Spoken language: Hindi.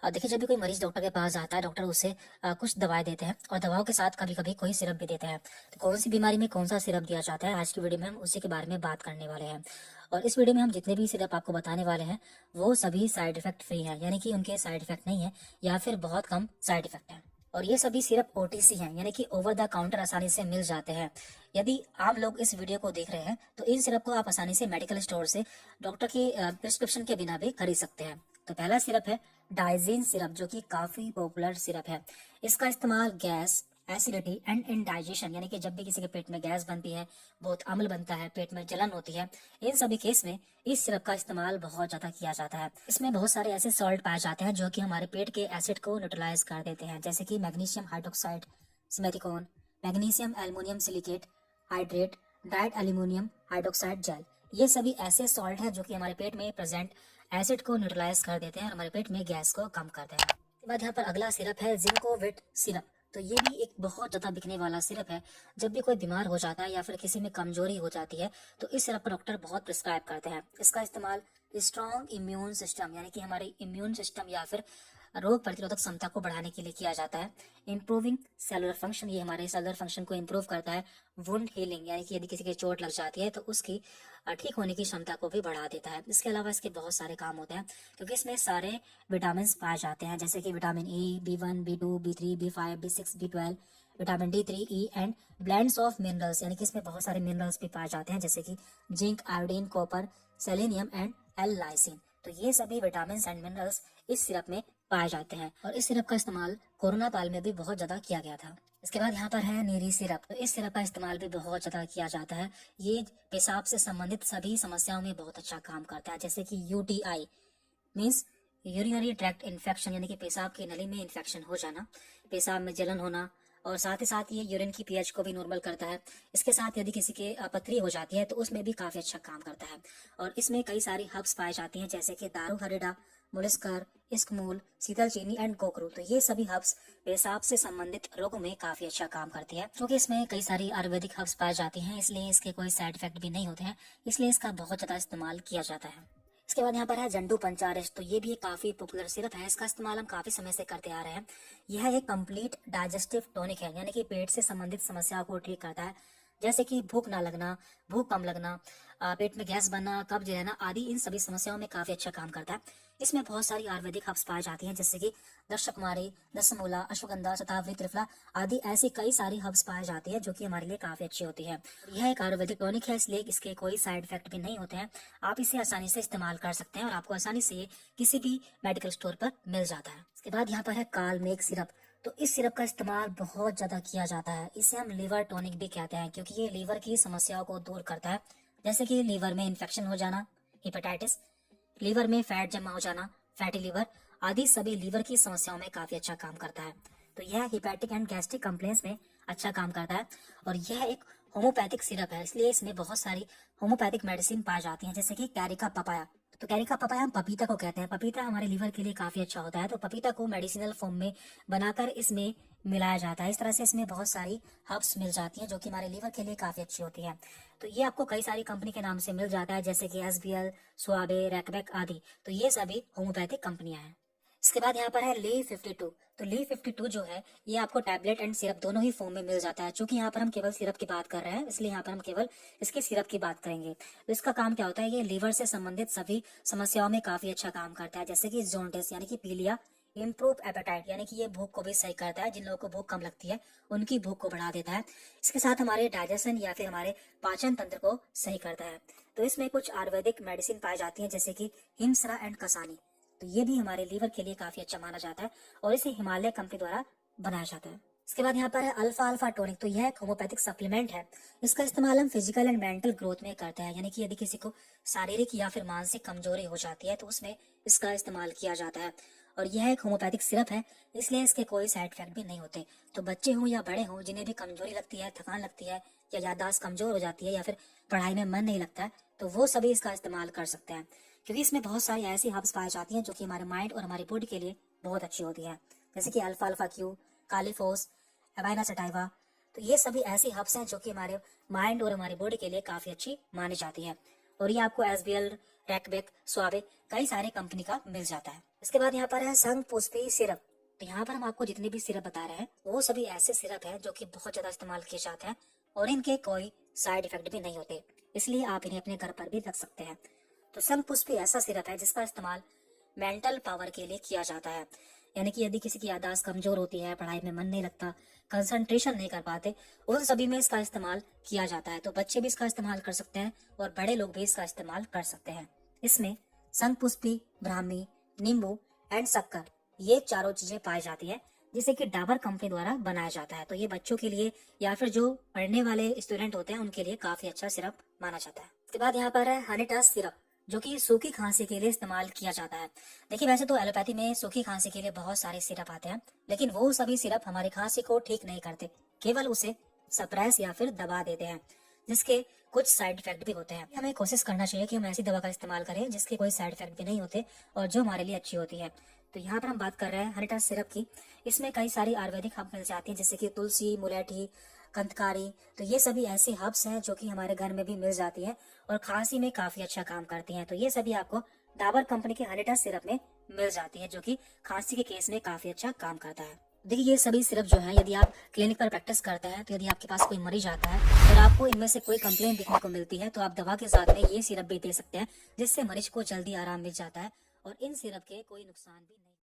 देखिए, जब भी कोई मरीज डॉक्टर के पास जाता है, डॉक्टर उसे कुछ दवाएं देते हैं और दवाओं के साथ कभी कभी कोई सिरप भी देते हैं। तो कौन सी बीमारी में कौन सा सिरप दिया जाता है, आज की वीडियो में हम उसी के बारे में बात करने वाले हैं। और इस वीडियो में हम जितने भी सिरप आपको बताने वाले हैं वो सभी साइड इफेक्ट फ्री हैं, यानी कि उनके साइड इफेक्ट नहीं है या फिर बहुत कम साइड इफेक्ट है। और ये सभी सिरप ओटीसी हैं, यानी कि ओवर द काउंटर आसानी से मिल जाते हैं। यदि आप लोग इस वीडियो को देख रहे हैं तो इन सिरप को आप आसानी से मेडिकल स्टोर से डॉक्टर की प्रिस्क्रिप्शन के बिना भी खरीद सकते हैं। तो पहला सिरप है डाइजीन सिरप, जो कि काफी पॉपुलर सिरप है। इसका इस्तेमाल गैस, एसिडिटी एंड इंडाइजेशन, यानी कि जब भी किसी के पेट में गैस बनती है, बहुत अम्ल बनता है, पेट में जलन होती है, इन सभी केस में इस सिरप का इस्तेमाल बहुत ज्यादा किया जाता है। इसमें बहुत सारे ऐसे सॉल्ट पाए जाते हैं जो कि हमारे पेट के एसिड को न्यूट्रलाइज कर देते हैं, जैसे कि magnesium hydroxide, simethicone, magnesium aluminium silicate hydrate, diet aluminium hydroxide gel. ये सभी ऐसे सॉल्ट हैं जो कि हमारे पेट में प्रेजेंट एसिड को न्यूट्रलाइज कर देते हैं और हमारे पेट में गैस को कम करते हैं। इसके बाद यहाँ पर अगला सिरप है जिंकोविट सिरप। तो ये भी एक बहुत ज्यादा बिकने वाला सिरप है। जब भी कोई बीमार हो जाता है या फिर किसी में कमजोरी हो जाती है तो इस सिरप को डॉक्टर बहुत प्रिस्क्राइब करते हैं। इसका इस्तेमाल स्ट्रॉन्ग इम्यून सिस्टम, यानी कि हमारे इम्यून सिस्टम या फिर रोग प्रतिरोधक क्षमता को बढ़ाने के लिए किया जाता है। इंप्रूविंग सेलुलर फंक्शन, ये हमारे सेलुलर फंक्शन को इंप्रूव करता है। वुंड हीलिंग, यानी कि यदि किसी के चोट लग जाती है तो उसकी ठीक होने की क्षमता को भी बढ़ा देता है। इसके अलावा इसके बहुत सारे काम होते हैं क्योंकि इसमें सारे विटामिन पाए जाते हैं, जैसे कि vitamin A, B1, B2, B3, B5, B6, B12, vitamin D3, E and blends of minerals, यानी कि इसमें बहुत सारे मिनरल्स भी पाए जाते हैं, जैसे कि zinc, iodine, copper, selenium and L lysine. तो ये सभी विटामिन एंड मिनरल्स इस सिरप में पाए जाते हैं और इस सिरप का इस्तेमाल कोरोना काल में भी बहुत ज्यादा किया गया था। इसके बाद यहाँ पर है नीरी सिरप। तो इस सिरप का इस्तेमाल भी बहुत ज्यादा किया जाता है। ये पेशाब से संबंधित सभी समस्याओं में बहुत अच्छा काम करता है, जैसे कि UTI means urinary tract infection, यानी कि पेशाब की नली में इन्फेक्शन हो जाना, पेशाब में जलन होना, और साथ ही साथ ये यूरिन की पीएच को भी नॉर्मल करता है। इसके साथ यदि किसी के पथरी हो जाती है तो उसमें भी काफी अच्छा काम करता है। और इसमें कई सारी हर्ब्स पाई जाती हैं, जैसे कि दारू हरिडा, मुलिस्कर, इस्कमूल, शीतल चीनी एंड कोकरू। तो ये सभी हर्ब्स पेशाब से संबंधित रोगों में काफी अच्छा काम करती है। क्योंकि इसमें कई सारी आयुर्वेदिक हर्ब्स पाई जाती हैं, इसलिए इसके कोई साइड इफेक्ट भी नहीं होते हैं, इसलिए इसका बहुत ज्यादा इस्तेमाल किया जाता है। इसके बाद यहाँ पर है जंडू पंचारिस्ट। तो ये भी एक काफी पॉपुलर सिरप है। इसका इस्तेमाल हम काफी समय से करते आ रहे हैं। यह एक कंप्लीट डाइजेस्टिव टॉनिक है, यानी कि पेट से संबंधित समस्याओं को ठीक करता है, जैसे कि भूख ना लगना, भूख कम लगना, पेट में गैस बनना, कब्ज रहना आदि, इन सभी समस्याओं में काफी अच्छा काम करता है। इसमें बहुत सारी आयुर्वेदिक हर्ब्स पाई जाती हैं, जैसे कि दशकमारी, दशमूला, अश्वगंधा, शतावरी, त्रिफला आदि ऐसी कई सारी हर्ब्स पाई जाती है जो कि हमारे लिए काफी अच्छी होती है। यह एक आयुर्वेदिक टॉनिक है, इसलिए इसके कोई साइड इफेक्ट भी नहीं होते हैं। आप इसे आसानी से इस्तेमाल कर सकते हैं और आपको आसानी से ये किसी भी मेडिकल स्टोर पर मिल जाता है। इसके बाद यहाँ पर है कालमेघ सिरप। तो इस सिरप का इस्तेमाल बहुत ज्यादा किया जाता है। इसे हम लीवर टॉनिक भी कहते हैं, क्योंकि ये लीवर की समस्याओं को दूर करता है, जैसे कि लीवर में इन्फेक्शन हो जाना, हेपेटाइटिस, लीवर में फैट जमा हो जाना, फैटी लीवर आदि सभी लीवर की समस्याओं में काफी अच्छा काम करता है। तो यह हिपैटिक एंड गैस्ट्रिक कंप्लेंट्स में अच्छा काम करता है। और यह एक होम्योपैथिक सिरप है, इसलिए इसमें बहुत सारी होम्योपैथिक मेडिसिन पाई जाती हैं, जैसे कि कैरिका पपाया। तो कैरिका पपाया हम पपीता को कहते हैं। पपीता हमारे लीवर के लिए काफी अच्छा होता है, तो पपीता को मेडिसिनल फॉर्म में बनाकर इसमें मिलाया जाता है। इस तरह से इसमें बहुत सारी हर्ब्स मिल जाती हैं जो कि हमारे लीवर के लिए काफी अच्छी होती है। तो ये आपको कई सारी कंपनी के नाम से मिल जाता है, जैसे कि SBL, स्वाबे, रैकबैक आदि। तो ये सभी होम्योपैथिक कंपनियां हैं। इसके बाद यहाँ पर है ली 52। तो ली 52 जो है ये आपको टैबलेट एंड सिरप दोनों ही फॉर्म में मिल जाता है। चूंकि यहाँ पर हम केवल सिरप की बात कर रहे हैं, इसलिए यहाँ पर हम केवल इसके सिरप की बात करेंगे। तो इसका काम क्या होता है, ये लीवर से संबंधित सभी समस्याओं में काफी अच्छा काम करता है, जैसे कि जॉन्डिस यानी कि पीलिया, इम्प्रूव एपेटाइट यानी कि ये भूख को भी सही करता है, जिन लोगों को भूख कम लगती है उनकी भूख को बढ़ा देता है। इसके साथ हमारे डाइजेशन या फिर हमारे पाचन तंत्र को सही करता है। तो इसमें कुछ आयुर्वेदिक मेडिसिन पाई जाती है, जैसे कि हिमसरा एंड कसानी। तो ये भी हमारे लीवर के लिए काफी अच्छा माना जाता है और इसे हिमालय कंपनी द्वारा बनाया जाता है। इसके बाद यहाँ पर है अल्फा अल्फा टॉनिक। तो यह एक होम्योपैथिक सप्लीमेंट है। इसका इस्तेमाल हम फिजिकल एंड मेंटल ग्रोथ में करते हैं, यानी कि यदि किसी को शारीरिक या फिर मानसिक कमजोरी हो जाती है तो उसमें इसका इस्तेमाल किया जाता है। और यह एक होम्योपैथिक सिरप है, इसलिए इसके कोई साइड इफेक्ट भी नहीं होते। तो बच्चे हों या बड़े हों, जिन्हें भी कमजोरी लगती है, थकान लगती है या याददाश्त कमजोर हो जाती है या फिर पढ़ाई में मन नहीं लगता है, तो वो सभी इसका इस्तेमाल कर सकते हैं, क्योंकि इसमें बहुत सारी ऐसी हर्ब्स पाई जाती हैं जो कि हमारे माइंड और हमारी बॉडी के लिए बहुत अच्छी होती है, जैसे कि alpha alpha Q, Kali phos, एबाइना sativa. तो ये सभी ऐसी हर्ब्स हैं जो कि हमारे माइंड और हमारी बॉडी के लिए काफी अच्छी मानी जाती है। और ये आपको SBL, रैकबैक, स्वावे, कई सारे कंपनी का मिल जाता है। इसके बाद यहाँ पर है शंखपुष्पी सिरप। तो यहाँ पर हम आपको जितने भी सिरप बता रहे हैं वो सभी ऐसे सिरप है जो कि बहुत ज्यादा इस्तेमाल किए जाते हैं और इनके कोई साइड इफेक्ट भी नहीं होते, इसलिए आप इन्हें अपने घर पर भी रख सकते हैं। तो शंखपुष्पी ऐसा सिरप है जिसका इस्तेमाल मेंटल पावर के लिए किया जाता है, यानी कि यदि किसी की याददाश्त कमजोर होती है, पढ़ाई में मन नहीं लगता, कंसंट्रेशन नहीं कर पाते, उन सभी में इसका इस्तेमाल किया जाता है। तो बच्चे भी इसका इस्तेमाल कर सकते हैं और बड़े लोग भी इसका इस्तेमाल कर सकते हैं। इसमें शंखपुष्पी, ब्राह्मी, नींबू एंड शक्कर, ये चारों चीजें पाई जाती है जिसे कि डाबर कंपनी द्वारा बनाया जाता है। तो ये बच्चों के लिए या फिर जो पढ़ने वाले स्टूडेंट होते हैं उनके लिए काफी अच्छा सिरप माना जाता है। इसके बाद यहाँ पर है हनीटस सिरप, जो कि सूखी खांसी के लिए इस्तेमाल किया जाता है। देखिए वैसे तो एलोपैथी में सूखी खांसी के लिए बहुत सारे सिरप आते हैं, लेकिन वो सभी सिरप हमारी खांसी को ठीक नहीं करते, केवल उसे सप्रेस या फिर दबा देते हैं, जिसके कुछ साइड इफेक्ट भी होते हैं। हमें कोशिश करना चाहिए कि हम ऐसी दवा का इस्तेमाल करें जिसके कोई साइड इफेक्ट भी नहीं होते और जो हमारे लिए अच्छी होती है। तो यहाँ पर हम बात कर रहे हैं हनीटस सिरप की। इसमें कई सारी आयुर्वेदिक हर्ब मिल जाती हैं, जैसे कि तुलसी, मुलेठी, कंथकारी। तो ये सभी ऐसी हर्ब्स हैं जो कि हमारे घर में भी मिल जाती है और खांसी में काफी अच्छा काम करती हैं। तो ये सभी आपको डाबर कंपनी के हनीटस सिरप में मिल जाती है, जो कि खांसी के केस में काफी अच्छा काम करता है। देखिए ये सभी सिरप जो है, यदि आप क्लिनिक पर प्रैक्टिस करते हैं, तो यदि आपके पास कोई मरीज आता है और आपको इनमें से कोई कंप्लेंट दिखने को मिलती है, तो आप दवा के साथ में ये सिरप भी दे सकते हैं, जिससे मरीज को जल्दी आराम मिल जाता है और इन सिरप के कोई नुकसान भी नहीं।